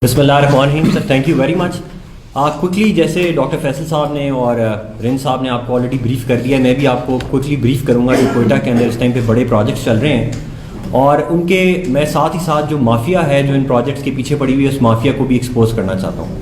بسم اللہ الرحمن الرحیم sir, thank you very much. Quickly جیسے ڈاکٹر فیصل صاحب نے اور رن صاحب نے آپ کو آلریڈی بریف کر دیا ہے، میں بھی آپ کو کوئکلی بریف کروں گا کہ کوئٹہ کے اندر اس ٹائم پہ بڑے پروجیکٹس چل رہے ہیں اور ان کے میں ساتھ ہی ساتھ جو مافیا ہے جو ان پروجیکٹس کے پیچھے پڑی ہوئی ہے اس مافیا کو بھی ایکسپوز کرنا چاہتا ہوں.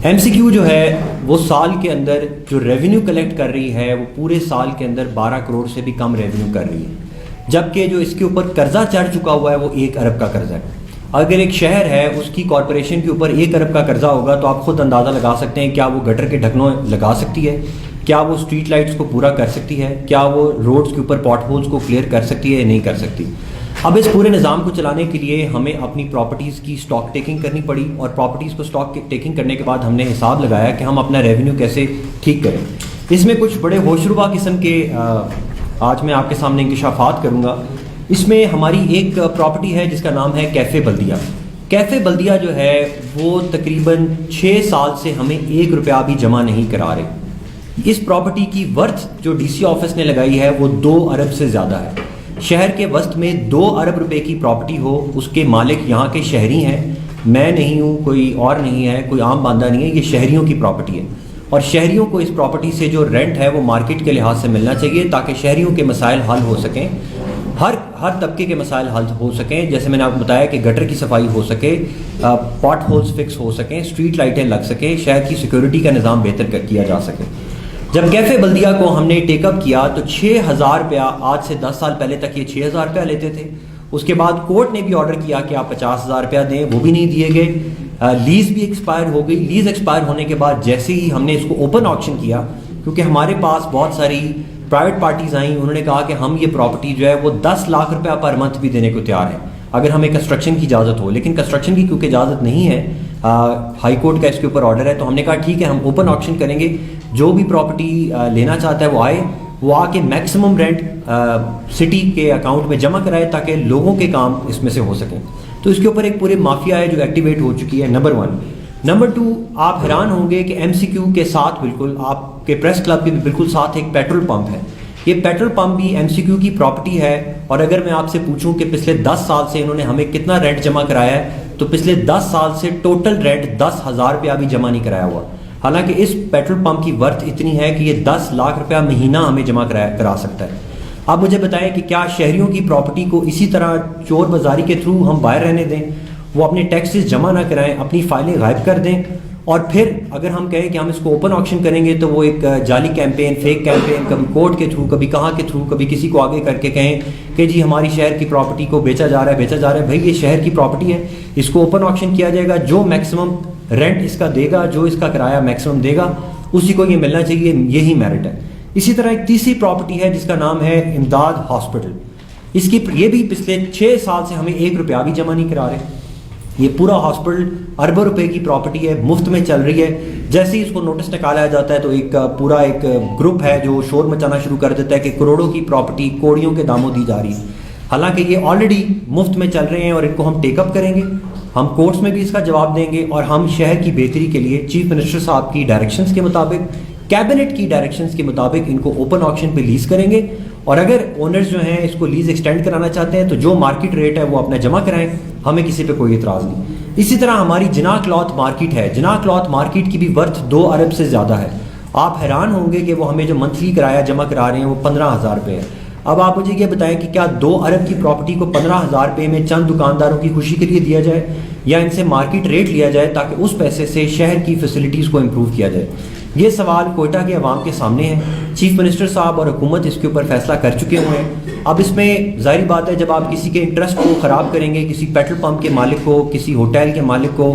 ایم سی کیو جو ہے وہ سال کے اندر جو ریونیو کلیکٹ کر رہی ہے وہ پورے سال کے اندر 12 کروڑ سے بھی کم ریونیو کر رہی ہے، جبکہ جو اس کے اوپر قرضہ چڑھ چکا ہوا ہے وہ 1 ارب کا قرضہ ہے. اگر ایک شہر ہے اس کی کارپوریشن کے اوپر 1 ارب کا قرضہ ہوگا تو آپ خود اندازہ لگا سکتے ہیں کیا وہ گٹر کے ڈھکنوں لگا سکتی ہے، کیا وہ اسٹریٹ لائٹس کو پورا کر سکتی ہے، کیا وہ روڈز کے اوپر پاٹ ہولز کو کلیئر کر سکتی ہے یا نہیں کر سکتی. اب اس پورے نظام کو چلانے کے لیے ہمیں اپنی پراپرٹیز کی اسٹاک ٹیکنگ کرنی پڑی اور پراپرٹیز کو اسٹاک ٹیکنگ کرنے کے بعد ہم نے حساب لگایا کہ ہم اپنا ریونیو کیسے ٹھیک کریں. اس میں کچھ بڑے ہوشربا قسم کے آج میں آپ کے سامنے انکشافات کروں گا. اس میں ہماری ایک پراپرٹی ہے جس کا نام ہے کیفے بلدیہ. کیفے بلدیہ جو ہے وہ تقریباً 6 سال سے ہمیں 1 روپیہ بھی جمع نہیں کرا رہے. اس پراپرٹی کی ورتھ جو ڈی سی آفس نے لگائی ہے وہ 2 ارب سے زیادہ ہے. شہر کے وسط میں 2 ارب روپے کی پراپرٹی ہو، اس کے مالک یہاں کے شہری ہیں، میں نہیں ہوں، کوئی اور نہیں ہے، کوئی عام بندہ نہیں ہے، یہ شہریوں کی پراپرٹی ہے اور شہریوں کو اس پراپرٹی سے جو رینٹ ہے وہ مارکیٹ کے لحاظ سے ملنا چاہیے تاکہ شہریوں کے مسائل حل ہو سکیں، ہر طبقے کے مسائل حل ہو سکیں. جیسے میں نے آپ کو بتایا کہ گٹر کی صفائی ہو سکے، پاٹ ہولز فکس ہو سکیں، اسٹریٹ لائٹیں لگ سکیں، شہر کی سیکورٹی کا نظام بہتر کیا جا سکے. جب کیفے بلدیہ کو ہم نے ٹیک اپ کیا تو 6,000 روپیہ، آج سے 10 سال پہلے تک یہ 6,000 روپیہ لیتے تھے. اس کے بعد کورٹ نے بھی آرڈر کیا کہ آپ 50,000 روپیہ دیں، وہ بھی نہیں دیے گئے. لیز بھی ایکسپائر ہو گئی. لیز ایکسپائر ہونے کے بعد جیسے ہی ہم نے اس کو اوپن آکشن کیا، کیونکہ ہمارے پاس بہت ساری پرائیویٹ پارٹیز آئیں، انہوں نے کہا کہ ہم یہ پراپرٹی جو ہے وہ 10 لاکھ روپیہ پر منتھ بھی دینے کو تیار ہیں اگر ہمیں کنسٹرکشن کی اجازت ہو. لیکن کنسٹرکشن کی کیونکہ اجازت نہیں ہے، ہائی کورٹ کا اس کے اوپر آرڈر ہے، تو ہم نے کہا ٹھیک ہے ہم اوپن آکشن کریں گے. جو بھی پراپرٹی لینا چاہتا ہے وہ آئے، وہ آ کے میکسیمم رینٹ سٹی کے اکاؤنٹ میں جمع کرائے تاکہ لوگوں کے کام اس میں سے ہو سکیں. تو اس کے اوپر ایک پورے مافیا ہے جو ایکٹیویٹ ہو چکی ہے. نمبر 1. نمبر 2، آپ حیران ہوں گے کہ ایم سی کیو کے ساتھ بالکل آپ کے پریس کلب کے بھی بالکل ساتھ ایک پیٹرول پمپ ہے. یہ پیٹرول پمپ بھی ایم سی کیو کی پراپرٹی ہے اور اگر میں آپ سے پوچھوں کہ پچھلے 10 سال سے انہوں نے ہمیں کتنا رینٹ جمع کرایا ہے تو پچھلے 10 سال سے ٹوٹل رینٹ 10,000 روپیہ بھی جمع نہیں کرایا ہوا. حالانکہ اس پیٹرول پمپ کی ورتھ اتنی ہے کہ یہ 10 لاکھ روپیہ مہینہ ہمیں جمع کرا سکتا ہے. آپ مجھے بتائیں کہ کیا شہریوں کی پراپرٹی کو اسی طرح چور بازاری کے تھرو ہم باہر رہنے دیں، وہ اپنے ٹیکسز جمع نہ کرائیں، اپنی فائلیں غائب کر دیں اور پھر اگر ہم کہیں کہ ہم اس کو اوپن آکشن کریں گے تو وہ ایک جعلی کیمپین، فیک کیمپین، کبھی کورٹ کے تھرو، کبھی کہاں کے تھرو، کبھی کسی کو آگے کر کے کہیں کہ جی ہماری شہر کی پراپرٹی کو بیچا جا رہا ہے. بھائی یہ شہر کی پراپرٹی ہے، اس کو اوپن آکشن کیا جائے گا، جو میکسیمم رینٹ اس کا دے گا، جو اس کا کرایہ میکسیمم دے گا اسی کو یہ ملنا چاہیے، یہی میرٹ ہے. اسی طرح ایک تیسری پراپرٹی ہے جس کا نام ہے امداد ہاسپٹل. یہ بھی پچھلے 6 سال سے ہمیں 1 روپیہ بھی جمع نہیں کرا رہے. یہ پورا ہاسپٹل اربوں روپے کی پراپرٹی ہے، مفت میں چل رہی ہے. جیسے ہی اس کو نوٹس نکالا جاتا ہے تو ایک پورا ایک گروپ ہے جو شور مچانا شروع کر دیتا ہے کہ کروڑوں کی پراپرٹی کوڑیوں کے داموں دی جا رہی ہے. حالانکہ یہ آلریڈی مفت میں چل رہے ہیں اور ان کو ہم ٹیک اپ کریں گے، ہم کورٹس میں بھی اس کا جواب دیں گے اور ہم شہر کی بہتری کے لیے چیف منسٹر صاحب کی ڈائریکشنز کے مطابق، کیبنٹ کی ڈائریکشنز کے مطابق ان کو اوپن آکشن پہ لیز کریں گے. اور اگر اونرز جو ہیں اس کو لیز ایکسٹینڈ کرانا چاہتے ہیں تو جو مارکیٹ ریٹ ہے وہ اپنا جمع کرائیں، ہمیں کسی پہ کوئی اعتراض نہیں. اسی طرح ہماری جناح کلاتھ مارکیٹ ہے. جناح کلاتھ مارکیٹ کی بھی ورتھ 2 ارب سے زیادہ ہے. آپ حیران ہوں گے کہ وہ ہمیں جو منتھلی کرایہ جمع کرا رہے ہیں وہ 15,000 روپے ہے. اب آپ مجھے یہ بتائیں کہ کیا 2 ارب کی پراپرٹی کو 15,000 روپے میں چند دکانداروں کی خوشی کے لیے دیا جائے یا ان سے مارکیٹ ریٹ لیا جائے تاکہ اس پیسے سے شہر کی فیسلٹیز کو امپروو کیا جائے؟ یہ سوال کوئٹہ کے عوام کے سامنے ہے. چیف منسٹر صاحب اور حکومت اس کے اوپر فیصلہ کر چکے ہوئے ہیں. اب اس میں ظاہری بات ہے جب آپ کسی کے انٹرسٹ کو خراب کریں گے، کسی پیٹرول پمپ کے مالک کو، کسی ہوٹل کے مالک کو،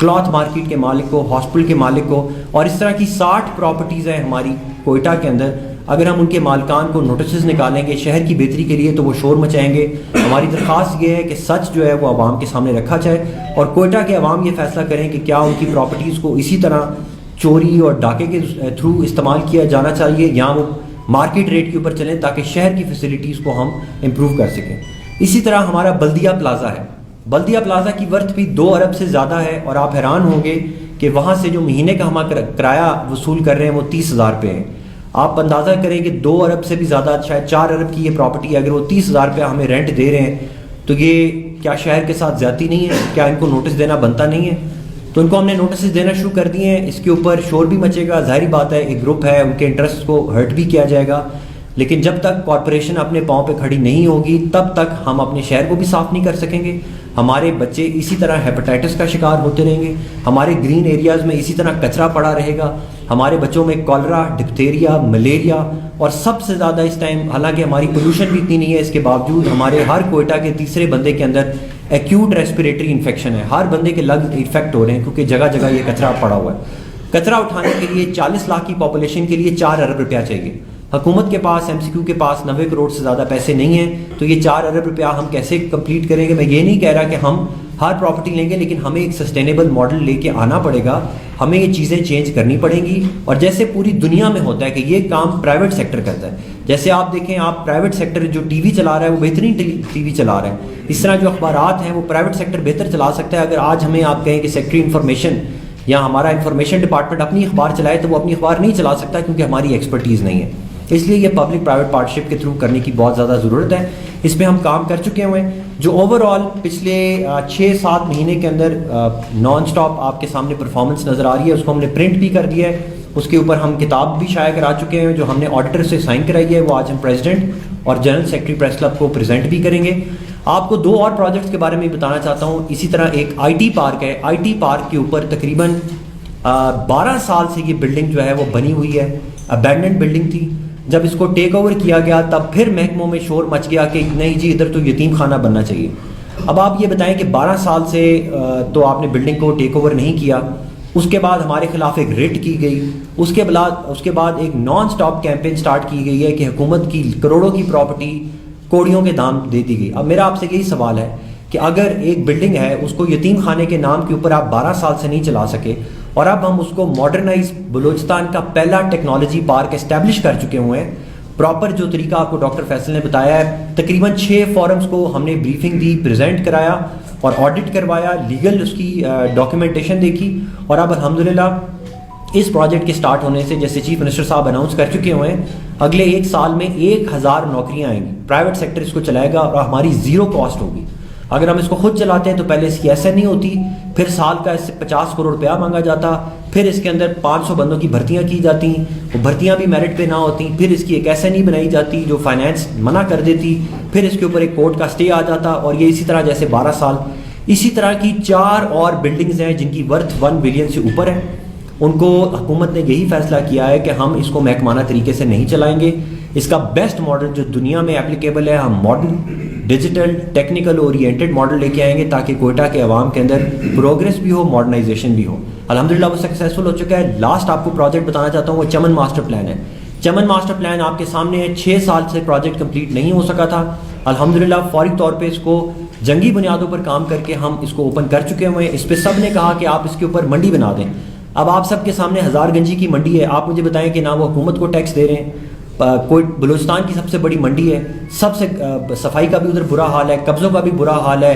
کلاتھ مارکیٹ کے مالک کو، ہاسپٹل کے مالک کو، اور اس طرح کی 60 پراپرٹیز ہیں ہماری کوئٹہ کے اندر، اگر ہم ان کے مالکان کو نوٹسز نکالیں گے شہر کی بہتری کے لیے تو وہ شور مچائیں گے. ہماری درخواست یہ ہے کہ سچ جو ہے وہ عوام کے سامنے رکھا جائے اور کوئٹہ کے عوام یہ فیصلہ کریں کہ کیا ان کی پراپرٹیز کو اسی طرح چوری اور ڈاکے کے تھرو استعمال کیا جانا چاہیے یا وہ مارکیٹ ریٹ کے اوپر چلیں تاکہ شہر کی فیسلٹیز کو ہم امپروو کر سکیں. اسی طرح ہمارا بلدیہ پلازا ہے. بلدیہ پلازا کی ورتھ بھی 2 ارب سے زیادہ ہے اور آپ حیران ہوں گے کہ وہاں سے جو مہینے کا ہم کرایہ وصول کر رہے ہیں وہ 30,000 روپے ہیں. آپ اندازہ کریں کہ 2 ارب سے بھی زیادہ، شاید 4 ارب کی یہ پراپرٹی ہے، اگر وہ 30,000 روپیہ ہمیں رینٹ دے رہے ہیں تو یہ کیا شہر کے ساتھ زیادتی نہیں ہے؟ کیا ان کو نوٹس دینا بنتا نہیں ہے؟ تو ان کو ہم نے نوٹسز دینا شروع کر دیے ہیں. اس کے اوپر شور بھی مچے گا, ظاہری بات ہے ایک گروپ ہے, ان کے انٹرسٹ کو ہرٹ بھی کیا جائے گا, لیکن جب تک کارپوریشن اپنے پاؤں پہ کھڑی نہیں ہوگی تب تک ہم اپنے شہر کو بھی صاف نہیں کر سکیں گے. ہمارے بچے اسی طرح ہیپاٹائٹس کا شکار ہوتے رہیں گے, ہمارے گرین ایریاز میں اسی طرح کچرا پڑا رہے گا, ہمارے بچوں میں کالرا, ڈپتھیریا, ملیریا, اور سب سے زیادہ اس ٹائم, حالانکہ ہماری پولوشن بھی اتنی نہیں ہے, اس کے باوجود ہمارے ہر کوئٹہ کے تیسرے بندے کے اندر ایکیوٹ ریسپیریٹری انفیکشن ہے. ہر بندے کے لنگ افیکٹ ہو رہے ہیں کیونکہ جگہ جگہ یہ کچرا پڑا ہوا ہے. کچرا اٹھانے کے لیے 40 لاکھ کی پاپولیشن کے لیے 4 ارب روپیہ چاہیے. حکومت کے پاس, ایم سی کیو کے پاس 90 کروڑ سے زیادہ پیسے نہیں ہیں, تو یہ 4 ارب روپیہ ہم کیسے کمپلیٹ کریں گے؟ میں یہ نہیں کہہ رہا کہ ہم ہر پراپرٹی لیں گے, لیکن ہمیں ایک سسٹینیبل ماڈل لے کے آنا پڑے گا, ہمیں یہ چیزیں چینج کرنی پڑیں گی. اور جیسے پوری دنیا میں ہوتا ہے کہ یہ کام پرائیویٹ سیکٹر کرتا ہے, جیسے آپ دیکھیں, آپ پرائیویٹ سیکٹر جو ٹی وی چلا رہا ہے وہ بہترین ٹی وی چلا رہا ہے, اس طرح جو اخبارات ہیں وہ پرائیویٹ سیکٹر بہتر چلا سکتا ہے. اگر آج ہمیں آپ کہیں کہ سیکٹری انفارمیشن یا ہمارا انفارمیشن ڈپارٹمنٹ اپنی اخبار چلائے تو وہ اپنی اخبار نہیں چلا سکتا کیونکہ ہماری ایکسپرٹیز نہیں ہے. اس لیے یہ پبلک پرائیویٹ پارٹنرشپ کے تھرو کرنے کی بہت زیادہ ضرورت ہے. اس پہ ہم کام کر چکے ہوئے ہیں. جو اوور آل پچھلے 6-7 مہینے کے اندر نان سٹاپ آپ کے سامنے پرفارمنس نظر آ رہی ہے, اس کو ہم نے پرنٹ بھی کر دیا ہے. اس کے اوپر ہم کتاب بھی شائع کرا چکے ہیں جو ہم نے آڈیٹر سے سائن کرائی ہے, وہ آج ہم پریزیڈنٹ اور جنرل سیکرٹری پریس کلب کو پریزنٹ بھی کریں گے. آپ کو 2 اور پروجیکٹس کے بارے میں بتانا چاہتا ہوں. اسی طرح ایک آئی ٹی پارک ہے, آئی ٹی پارک کے اوپر تقریباً 12 سال سے یہ بلڈنگ جو ہے وہ بنی ہوئی ہے, ابینڈنڈ بلڈنگ تھی. جب اس کو ٹیک اوور کیا گیا تب پھر محکموں میں شور مچ گیا کہ نہیں جی ادھر تو یتیم خانہ بننا چاہیے. اب آپ یہ بتائیں کہ 12 سال سے تو آپ نے بلڈنگ کو ٹیک اوور نہیں کیا, اس کے بعد ہمارے خلاف ایک ریٹ کی گئی, اس کے بعد ایک نان سٹاپ کیمپین سٹارٹ کی گئی ہے کہ حکومت کی کروڑوں کی پراپرٹی کوڑیوں کے دام دے دی گئی. اب میرا آپ سے یہی سوال ہے کہ اگر ایک بلڈنگ ہے اس کو یتیم خانے کے نام کے اوپر آپ 12 سال سے نہیں چلا سکے, اور اب ہم اس کو ماڈرنائز بلوچستان کا پہلا ٹیکنالوجی پارک اسٹیبلش کر چکے ہوئے ہیں, پراپر جو طریقہ آپ کو ڈاکٹر فیصل نے بتایا ہے, تقریباً 6 فورمز کو ہم نے بریفنگ دی, پریزنٹ کرایا اور آڈٹ کروایا, لیگل اس کی ڈاکیومنٹیشن دیکھی, اور اب الحمدللہ اس پروجیکٹ کے سٹارٹ ہونے سے جیسے چیف منسٹر صاحب اناؤنس کر چکے ہوئے ہیں اگلے 1 سال میں 1000 نوکریاں آئیں گی. پرائیویٹ سیکٹر اس کو چلائے گا اور ہماری 0 کاسٹ ہوگی. اگر ہم اس کو خود چلاتے ہیں تو پہلے اس کی ایس این نہیں ہوتی, پھر سال کا اس سے 50 کروڑ روپیہ مانگا جاتا, پھر اس کے اندر 500 بندوں کی بھرتیاں کی جاتی, وہ بھرتیاں بھی میرٹ پہ نہ ہوتی, پھر اس کی ایک ایس این ای بنائی جاتی جو فائنینس منع کر دیتی, پھر اس کے اوپر ایک کورٹ کا سٹے آ جاتا, اور یہ اسی طرح جیسے 12 سال. اسی طرح کی 4 اور بلڈنگز ہیں جن کی ورتھ 1 بلین سے اوپر ہے. ان کو حکومت نے یہی فیصلہ کیا ہے کہ ہم اس کو محکمانہ طریقے سے نہیں چلائیں گے. اس کا بیسٹ ماڈل جو دنیا میں اپلیکیبل ہے, ہم modern digital technical oriented model لے کے آئیں گے تاکہ کوئٹہ کے عوام کے اندر پروگریس بھی ہو, ماڈرنائزیشن بھی ہو. الحمدللہ وہ سکسیزفل ہو چکا ہے. لاسٹ آپ کو پروجیکٹ بتانا چاہتا ہوں, وہ چمن ماسٹر پلان ہے. چمن ماسٹر پلان آپ کے سامنے ہے, 6 سال سے پروجیکٹ کمپلیٹ نہیں ہو سکا تھا. الحمدللہ فوری طور پہ اس کو جنگی بنیادوں پر کام کر کے ہم اس کو اوپن کر چکے ہوئے ہیں. اس پہ سب نے کہا کہ آپ اس کے اوپر منڈی بنا دیں. اب آپ سب کے سامنے ہزار گنجی کی منڈی ہے, آپ مجھے بتائیں کہ نہ وہ حکومت کو ٹیکس دے رہے ہیں, کوئی بلوچستان کی سب سے بڑی منڈی ہے, سب سے صفائی کا بھی ادھر برا حال ہے, قبضوں کا بھی برا حال ہے,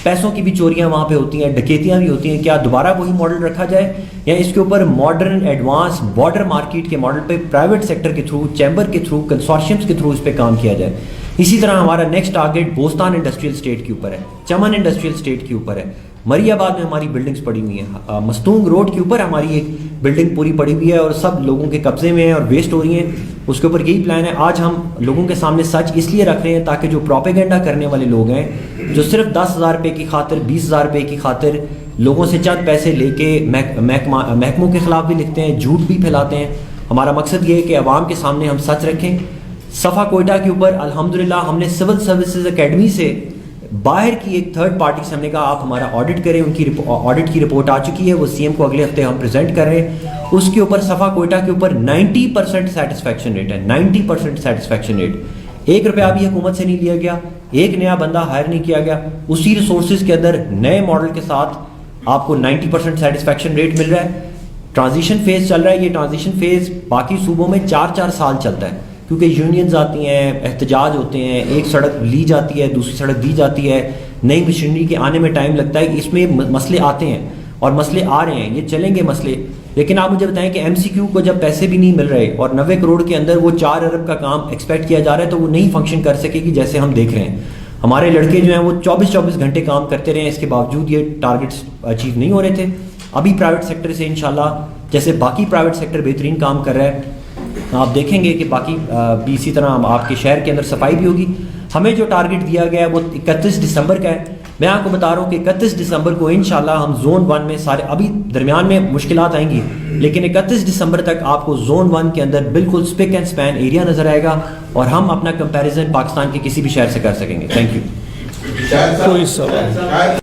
پیسوں کی بھی چوریاں وہاں پہ ہوتی ہیں, ڈکیتیاں بھی ہوتی ہیں. کیا دوبارہ وہی ماڈل رکھا جائے یا اس کے اوپر ماڈرن ایڈوانس بارڈر مارکیٹ کے ماڈل پہ پرائیویٹ سیکٹر کے تھرو, چیمبر کے تھرو, کنسورشیمز کے تھرو اس پہ کام کیا جائے. اسی طرح ہمارا نیکسٹ ٹارگیٹ بوستان انڈسٹریل اسٹیٹ کے اوپر ہے, چمن انڈسٹریل اسٹیٹ کے اوپر ہے, مری آباد میں ہماری بلڈنگز پڑی ہوئی ہیں, مستونگ روڈ کے اوپر ہماری ایک بلڈنگ پوری پڑی ہوئی ہے اور سب لوگوں کے قبضے میں ہے اور ویسٹ ہو رہی ہیں. اس کے اوپر یہی پلان ہے. آج ہم لوگوں کے سامنے سچ اس لیے رکھ رہے ہیں تاکہ جو پروپیگنڈا کرنے والے لوگ ہیں, جو صرف 10,000 روپے کی خاطر, 20,000 روپے کی خاطر لوگوں سے چند پیسے لے کے محکموں کے خلاف بھی لکھتے ہیں, جھوٹ بھی پھیلاتے ہیں, ہمارا مقصد یہ ہے کہ عوام کے سامنے ہم سچ رکھیں. صفا کوئٹہ کے اوپر الحمدللہ ہم نے سول سروسز اکیڈمی سے باہر کی ایک تھرڈ پارٹی سے ہم نے کہا آپ ہمارا آڈٹ کریں. ان کی آڈٹ کی رپورٹ آ چکی ہے, وہ سی ایم کو اگلے ہفتے ہم پریزنٹ کر رہے ہیں. اس کے اوپر صفا کوئٹہ کے اوپر 90% سیٹسفیکشن ریٹ ہے, 90% سیٹسفیکشن ریٹ. 1 روپیہ بھی حکومت سے نہیں لیا گیا, ایک نیا بندہ ہائر نہیں کیا گیا. اسی ریسورسز کے اندر نئے ماڈل کے ساتھ آپ کو 90% سیٹسفیکشن ریٹ مل رہا ہے. ٹرانزیشن فیز چل رہا ہے. یہ ٹرانزیشن فیز باقی صوبوں میں 4-4 سال چلتا ہے کیونکہ یونینز آتی ہیں, احتجاج ہوتے ہیں, ایک سڑک لی جاتی ہے, دوسری سڑک دی جاتی ہے, نئی مشینری کے آنے میں ٹائم لگتا ہے. اس میں مسئلے آتے ہیں اور مسئلے آ رہے ہیں, یہ چلیں گے مسئلے. لیکن آپ مجھے بتائیں کہ ایم سی کیو کو جب پیسے بھی نہیں مل رہے اور 90 کروڑ کے اندر وہ 4 ارب کا کام ایکسپیکٹ کیا جا رہا ہے تو وہ نہیں فنکشن کر سکے گی جیسے ہم دیکھ رہے ہیں. ہمارے لڑکے جو ہیں وہ 24 گھنٹے کام کرتے رہے ہیں, اس کے باوجود یہ ٹارگٹس اچیو نہیں ہو رہے تھے. ابھی پرائیویٹ سیکٹر سے انشاءاللہ جیسے باقی پرائیویٹ سیکٹر بہترین کام کر رہا ہے، آپ دیکھیں گے کہ باقی بھی اسی طرح آپ کے شہر کے اندر صفائی بھی ہوگی. ہمیں جو ٹارگٹ دیا گیا ہے وہ 31 دسمبر کا ہے. میں آپ کو بتا رہا ہوں کہ 31 دسمبر کو انشاءاللہ ہم زون 1 میں سارے، ابھی درمیان میں مشکلات آئیں گی لیکن 31 دسمبر تک آپ کو زون 1 کے اندر بالکل اسپک اینڈ اسپین ایریا نظر آئے گا اور ہم اپنا کمپیریزن پاکستان کے کسی بھی شہر سے کر سکیں گے. Thank you. کوئی سوال